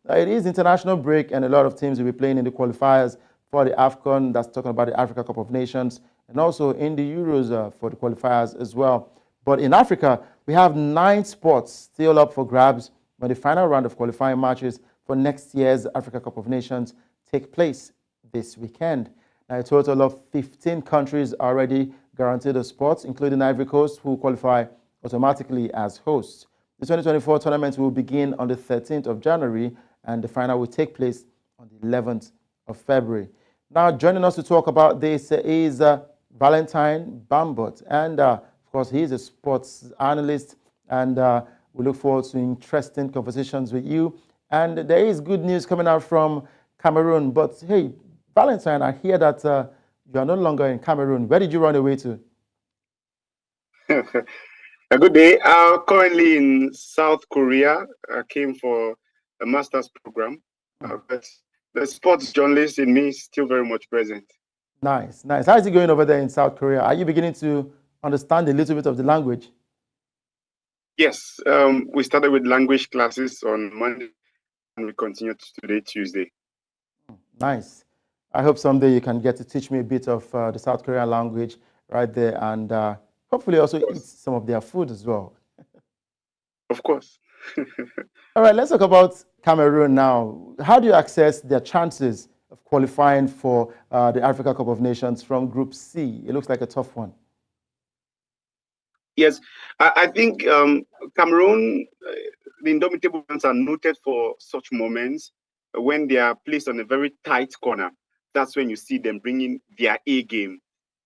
It is international break, and a lot of teams will be playing in the qualifiers for the AFCON. That's talking about the Africa Cup of Nations, and also in the Euros for the qualifiers as well. But in Africa, we have 9 spots still up for grabs when the final round of qualifying matches for next year's Africa Cup of Nations take place this weekend. Now, a total of 15 countries are already guaranteed a spot, including Ivory Coast, who qualify automatically as hosts. The 2024 tournament will begin on the 13th of January, and the final will take place on the 11th of February. Now, joining us to talk about this is Valentine Bambot, and of course, he is a sports analyst, and we look forward to interesting conversations with you. And there is good news coming out from Cameroon, but hey, Valentine, I hear that you are no longer in Cameroon. Where did you run away to? A good day. Currently in South Korea. I came for a master's program, but the sports journalist in me is still very much present. Nice, nice. How is it going over there in South Korea? Are you beginning to understand a little bit of the language? Yes, we started with language classes on Monday, and we continue today, Tuesday. Nice. I hope someday you can get to teach me a bit of the South Korean language right there, and hopefully also eat some of their food as well. Of course. All right, let's talk about Cameroon now. How do you assess their chances of qualifying for the Africa Cup of Nations from Group C? It looks like a tough one. Yes, I think Cameroon, the indomitable ones, are noted for such moments when they are placed on a very tight corner. That's when you see them bringing their A game.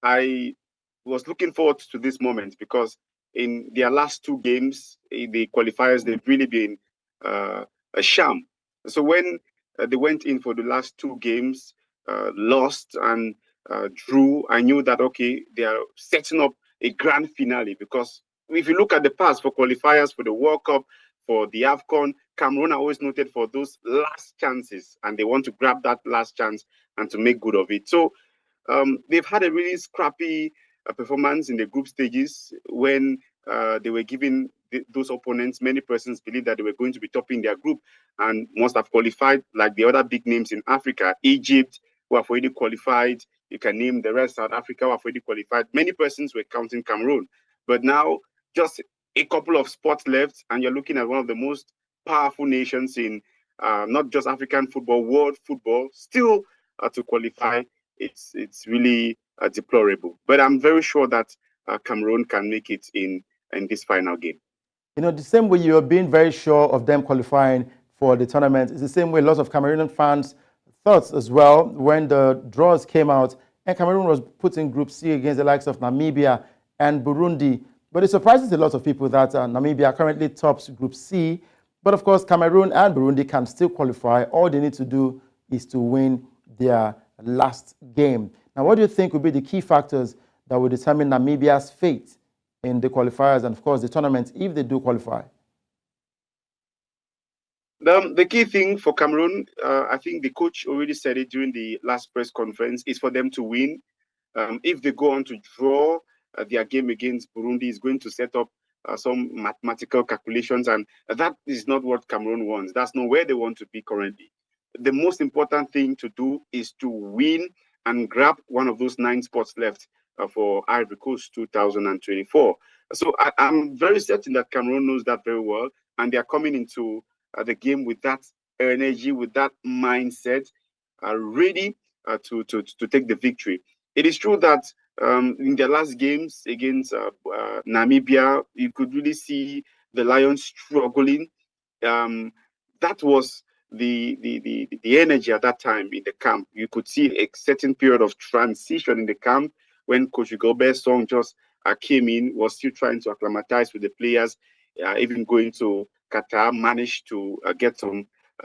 I was looking forward to this moment because in their last 2 games, the qualifiers, they've really been a sham. So when they went in for the last 2 games, lost and drew, I knew that, okay, they are setting up a grand finale, because if you look at the past for qualifiers for the World Cup, for the AFCON, Cameroon are always noted for those last chances, and they want to grab that last chance and to make good of it. So they've had a really scrappy performance in the group stages when they were giving those opponents. Many persons believe that they were going to be topping their group and must have qualified, like the other big names in Africa, Egypt, who have already qualified. You can name the rest. South Africa who have already qualified. Many persons were counting Cameroon. But now, just a couple of spots left, and you're looking at one of the most powerful nations in not just African football, world football, still to qualify. It's really deplorable. But I'm very sure that Cameroon can make it in this final game. You know, the same way you're being very sure of them qualifying for the tournament, it's the same way lots of Cameroonian fans thought as well when the draws came out and Cameroon was put in Group C against the likes of Namibia and Burundi. But it surprises a lot of people that Namibia currently tops Group C. But of course, Cameroon and Burundi can still qualify. All they need to do is to win their last game. Now, what do you think will be the key factors that will determine Namibia's fate in the qualifiers and, of course, the tournament if they do qualify? The key thing for Cameroon, I think the coach already said it during the last press conference, is for them to win. If they go on to draw their game against Burundi, is going to set up some mathematical calculations, and that is not what Cameroon wants. That's not where they want to be currently. The most important thing to do is to win and grab one of those 9 spots left for Ivory Coast 2024. So I'm very certain that Cameroon knows that very well, and they are coming into the game with that energy, with that mindset, ready to take the victory. It is true that in their last games against Namibia, you could really see the Lions struggling. That was the energy at that time in the camp. You could see a certain period of transition in the camp when Coach Gobert's song just came in, was still trying to acclimatize with the players, even going to Qatar, managed to get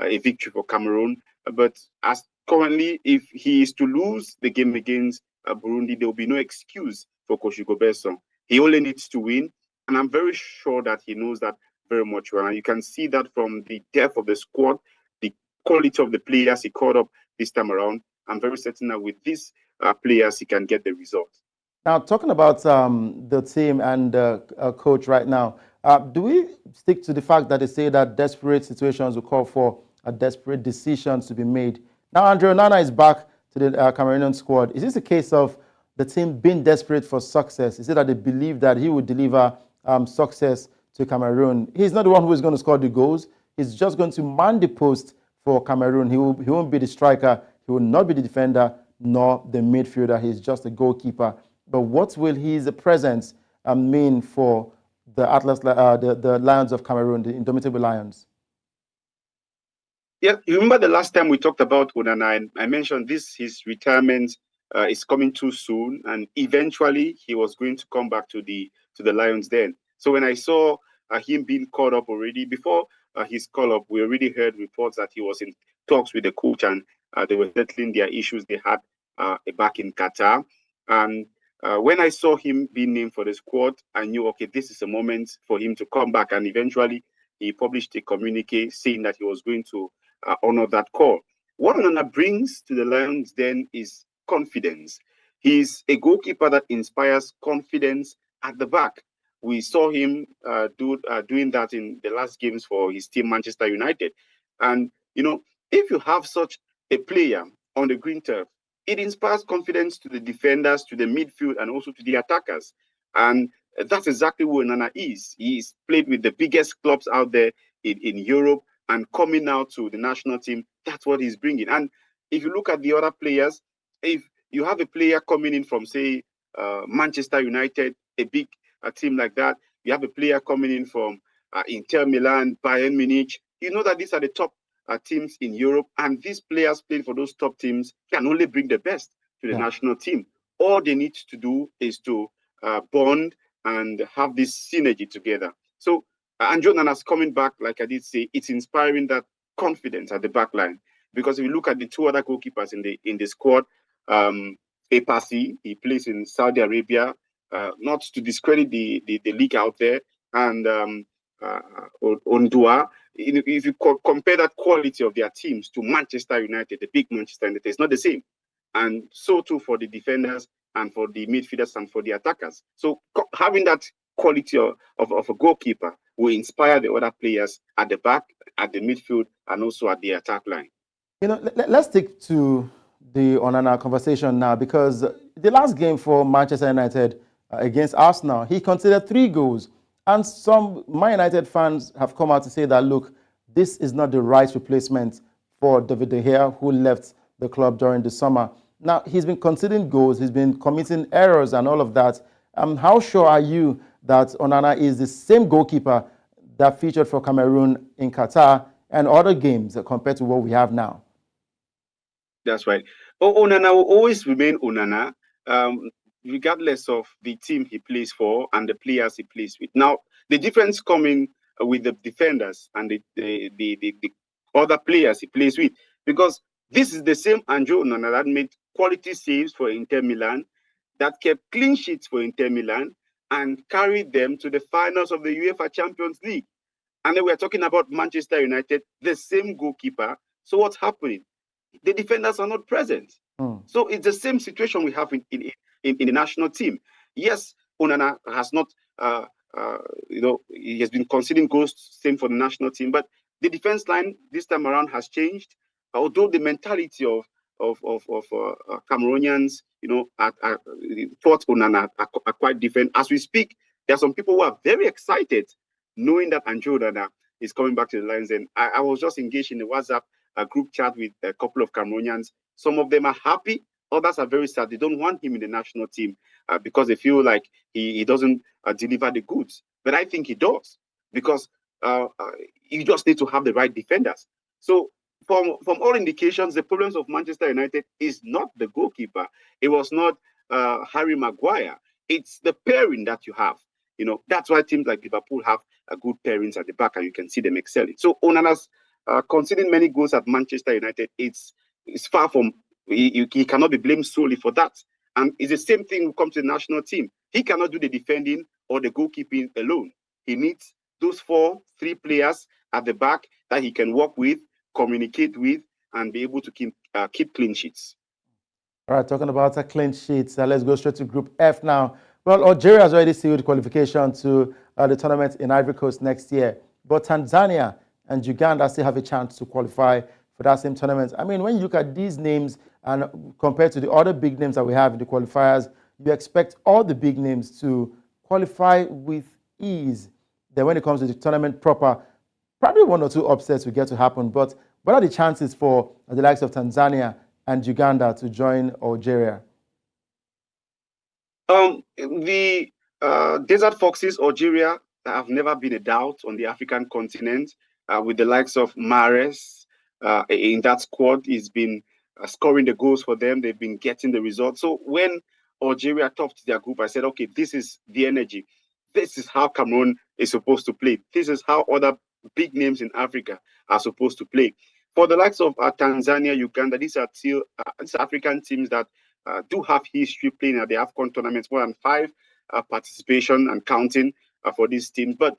a victory for Cameroon. But as currently, if he is to lose the game against Burundi, there will be no excuse for Coach Gobert's song. He only needs to win, and I'm very sure that he knows that very much well. And you can see that from the depth of the squad, the quality of the players he called up this time around. I'm very certain that with these players, he can get the result. Now, talking about the team and coach right now, do we stick to the fact that they say that desperate situations will call for desperate decisions to be made. Now, Andre Onana is back to the Cameroonian squad. Is this a case of the team being desperate for success? Is it that they believe that he would deliver success to Cameroon? He's not the one who is going to score the goals. He's just going to man the post for Cameroon. He won't be the striker. He will not be the defender nor the midfielder. He's just a goalkeeper. But what will his presence mean for the the Lions of Cameroon, the indomitable Lions? Yeah, you remember the last time we talked about Onana, I mentioned his retirement is coming too soon, and eventually he was going to come back to the Lions then. So when I saw him being called up already, before his call up, we already heard reports that he was in talks with the coach, and they were settling their issues they had back in Qatar. And when I saw him being named for the squad, I knew, okay, this is a moment for him to come back. And eventually he published a communique saying that he was going to honor that call. What Onana brings to the Lions then is confidence. He's a goalkeeper that inspires confidence at the back. We saw him doing that in the last games for his team, Manchester United. And, you know, if you have such a player on the green turf, it inspires confidence to the defenders, to the midfield, and also to the attackers. And that's exactly who Onana is. He's played with the biggest clubs out there in Europe, and coming now to the national team, that's what he's bringing. And if you look at the other players, if you have a player coming in from, say, Manchester United, a big team like that, you have a player coming in from Inter Milan, Bayern Munich, you know that these are the top teams in Europe, and these players playing for those top teams can only bring the best to the national team. All they need to do is to bond and have this synergy together. So Andre Onana's coming back, like I did say, it's inspiring that confidence at the back line. Because if you look at the two other goalkeepers in the squad, Epasi, he plays in Saudi Arabia, not to discredit the league out there, and Ondua. If you compare that quality of their teams to Manchester United, the big Manchester United, it's not the same. And so too for the defenders and for the midfielders and for the attackers. So having that quality of a goalkeeper will inspire the other players at the back, at the midfield, and also at the attack line. You know, let's stick to the Onana conversation now, because the last game for Manchester United against Arsenal, he conceded 3 goals. And some Man United fans have come out to say that, look, this is not the right replacement for David De Gea, who left the club during the summer. Now, he's been conceding goals, he's been committing errors and all of that. How sure are you that Onana is the same goalkeeper that featured for Cameroon in Qatar and other games compared to what we have now? That's right. Onana will always remain Onana, regardless of the team he plays for and the players he plays with. Now, the difference coming with the defenders and the other players he plays with, because this is the same Andre Onana that made quality saves for Inter Milan, that kept clean sheets for Inter Milan, and carried them to the finals of the UEFA Champions League. And then we're talking about Manchester United, the same goalkeeper. So what's happening? The defenders are not present. So it's the same situation we have in the national team. Yes, Onana has not, he has been conceding goals, same for the national team, but the defense line this time around has changed. Although the mentality of Cameroonians, towards Onana are quite different. As we speak, there are some people who are very excited knowing that Andre Onana is coming back to the Lions. And I was just engaged in a WhatsApp group chat with a couple of Cameroonians. Some of them are happy, others are very sad. They don't want him in the national team because they feel like he doesn't deliver the goods. But I think he does, because you just need to have the right defenders. So from all indications, the problems of Manchester United is not the goalkeeper. It was not Harry Maguire. It's the pairing that you have. That's why teams like Liverpool have good pairings at the back, and you can see them excelling. So Onana's conceding many goals at Manchester United, it's far from, he cannot be blamed solely for that. And it's the same thing when it comes to the national team. He cannot do the defending or the goalkeeping alone. He needs those 3 players at the back that he can work with, communicate with, and be able to keep clean sheets. All right, talking about clean sheets, let's go straight to Group F now. Well, Algeria has already sealed qualification to the tournament in Ivory Coast next year. But Tanzania and Uganda still have a chance to qualify for that same tournament. I mean, when you look at these names and compared to the other big names that we have in the qualifiers, you expect all the big names to qualify with ease. Then when it comes to the tournament proper, probably one or two upsets will get to happen. But what are the chances for the likes of Tanzania and Uganda to join Algeria? The Desert Foxes, Algeria, have never been a doubt on the African continent. With the likes of Mahrez in that squad, he's been scoring the goals for them. They've been getting the results. So when Algeria topped their group, I said, okay, this is the energy. This is how Cameroon is supposed to play. This is how other big names in Africa are supposed to play. For the likes of Tanzania, Uganda, these are still these African teams that do have history playing at the AFCON tournaments, more than 5 participation and counting for these teams. But,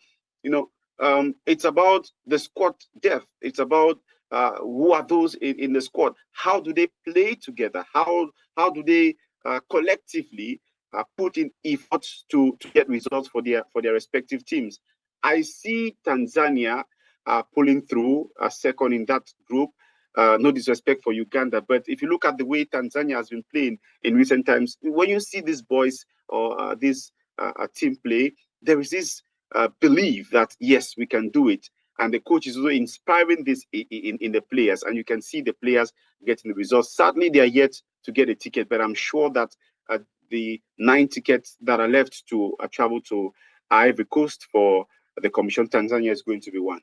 it's about the squad depth. It's about who are those in the squad? How do they play together? How do they collectively put in efforts to get results for their respective teams? I see Tanzania pulling through second in that group. No disrespect for Uganda, but if you look at the way Tanzania has been playing in recent times, when you see these boys or this team play, there is this belief that yes, we can do it, and the coach is also inspiring this in the players, and you can see the players getting the results. Sadly, they are yet to get a ticket, but I'm sure that the 9 tickets that are left to travel to Ivory Coast for the Commission Tanzania is going to be one.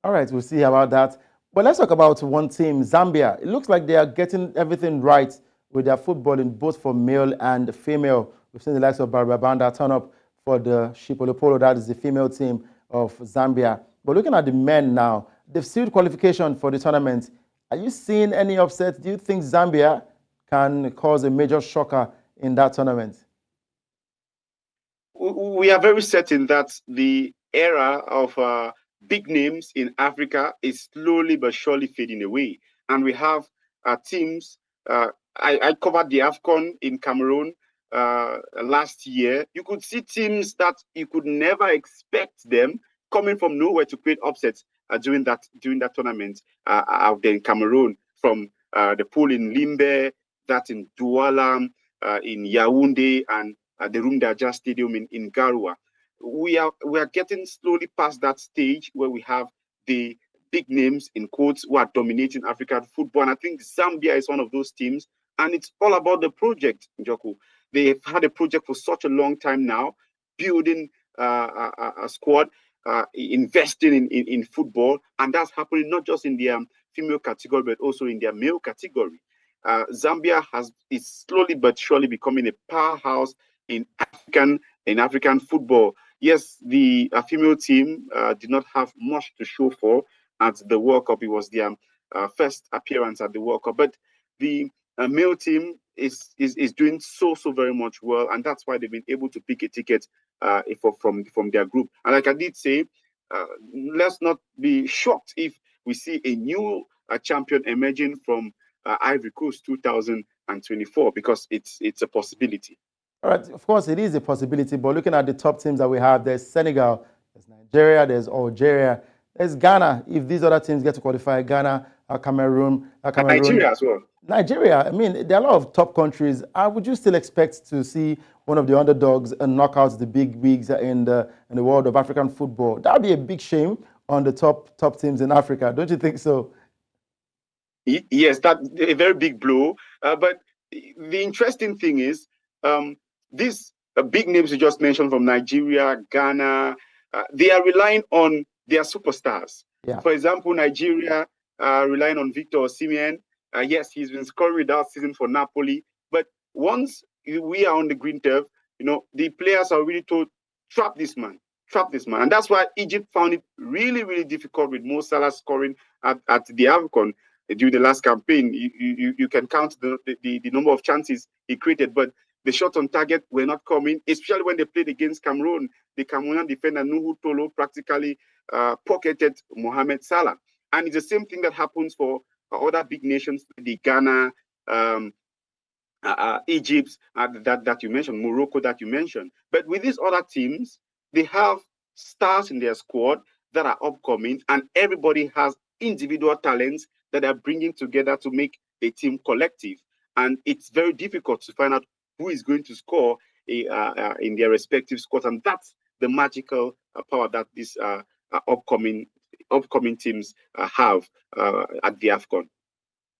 All right, we'll see about that. But let's talk about one team, Zambia. It looks like they are getting everything right with their footballing, both for male and female. We've seen the likes of Barbabanda turn up for the Shipolopolo, that is the female team of Zambia. But looking at the men now, they've sealed qualification for the tournament. Are you seeing any upsets? Do you think Zambia can cause a major shocker in that tournament? We are very certain that the era of big names in Africa is slowly but surely fading away. And we have teams. I covered the AFCON in Cameroon last year. You could see teams that you could never expect them coming from nowhere to create upsets during that tournament out there in Cameroon, from the pool in Limbe, that in Douala, in Yaoundé, and the Rumdaja Stadium in Garoua. We are getting slowly past that stage where we have the big names in quotes who are dominating African football. And I think Zambia is one of those teams. And it's all about the project, Njoku. They've had a project for such a long time now, building a squad, investing in football. And that's happening not just in their female category, but also in their male category. Zambia is slowly but surely becoming a powerhouse in African football. Yes, the female team did not have much to show for at the World Cup. It was their first appearance at the World Cup, but the male team is doing so very much well, and that's why they've been able to pick a ticket from their group. And like I did say, let's not be shocked if we see a new champion emerging from Ivory Coast 2024, because it's a possibility. All right, of course, it is a possibility, but looking at the top teams that we have, there's Senegal, there's Nigeria, there's Algeria, there's Ghana. If these other teams get to qualify, Ghana, Cameroon, Nigeria as well. Nigeria, I mean, there are a lot of top countries. Would you still expect to see one of the underdogs knock out the big wigs in the world of African football? That would be a big shame on the top teams in Africa. Don't you think so? Yes, that's a very big blow. But the interesting thing is, these big names you just mentioned from Nigeria, Ghana, they are relying on their superstars. Yeah. For example, Nigeria relying on Victor Osimhen. Yes, he's been scoring without season for Napoli. But once we are on the green turf, the players are really told, trap this man. And that's why Egypt found it really, really difficult with Mo Salah scoring at the AFCON during the last campaign. You can count the number of chances he created, but the shots on target were not coming, especially when they played against Cameroon. The Cameroonian defender Nuhu Tolo practically pocketed Mohamed Salah. And it's the same thing that happens for other big nations, the Ghana, Egypt that you mentioned, Morocco that you mentioned. But with these other teams, they have stars in their squad. that are upcoming, and everybody has individual talents that are bringing together to make a team collective. And it's very difficult to find out who is going to score in their respective squads, and that's the magical power that these upcoming teams have at the AFCON.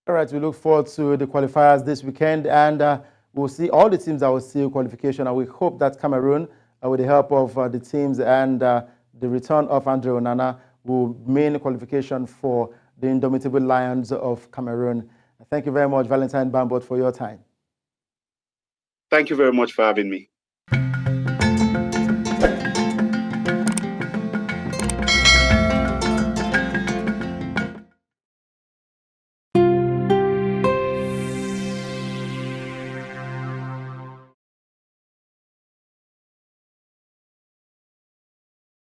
All right, we look forward to the qualifiers this weekend, and we'll see all the teams that will see qualification, and we hope that Cameroon, with the help of the teams and the return of Andre Onana, will mean qualification for the indomitable Lions of Cameroon. Thank you very much, Valentine Bambot, for your time. Thank you very much for having me.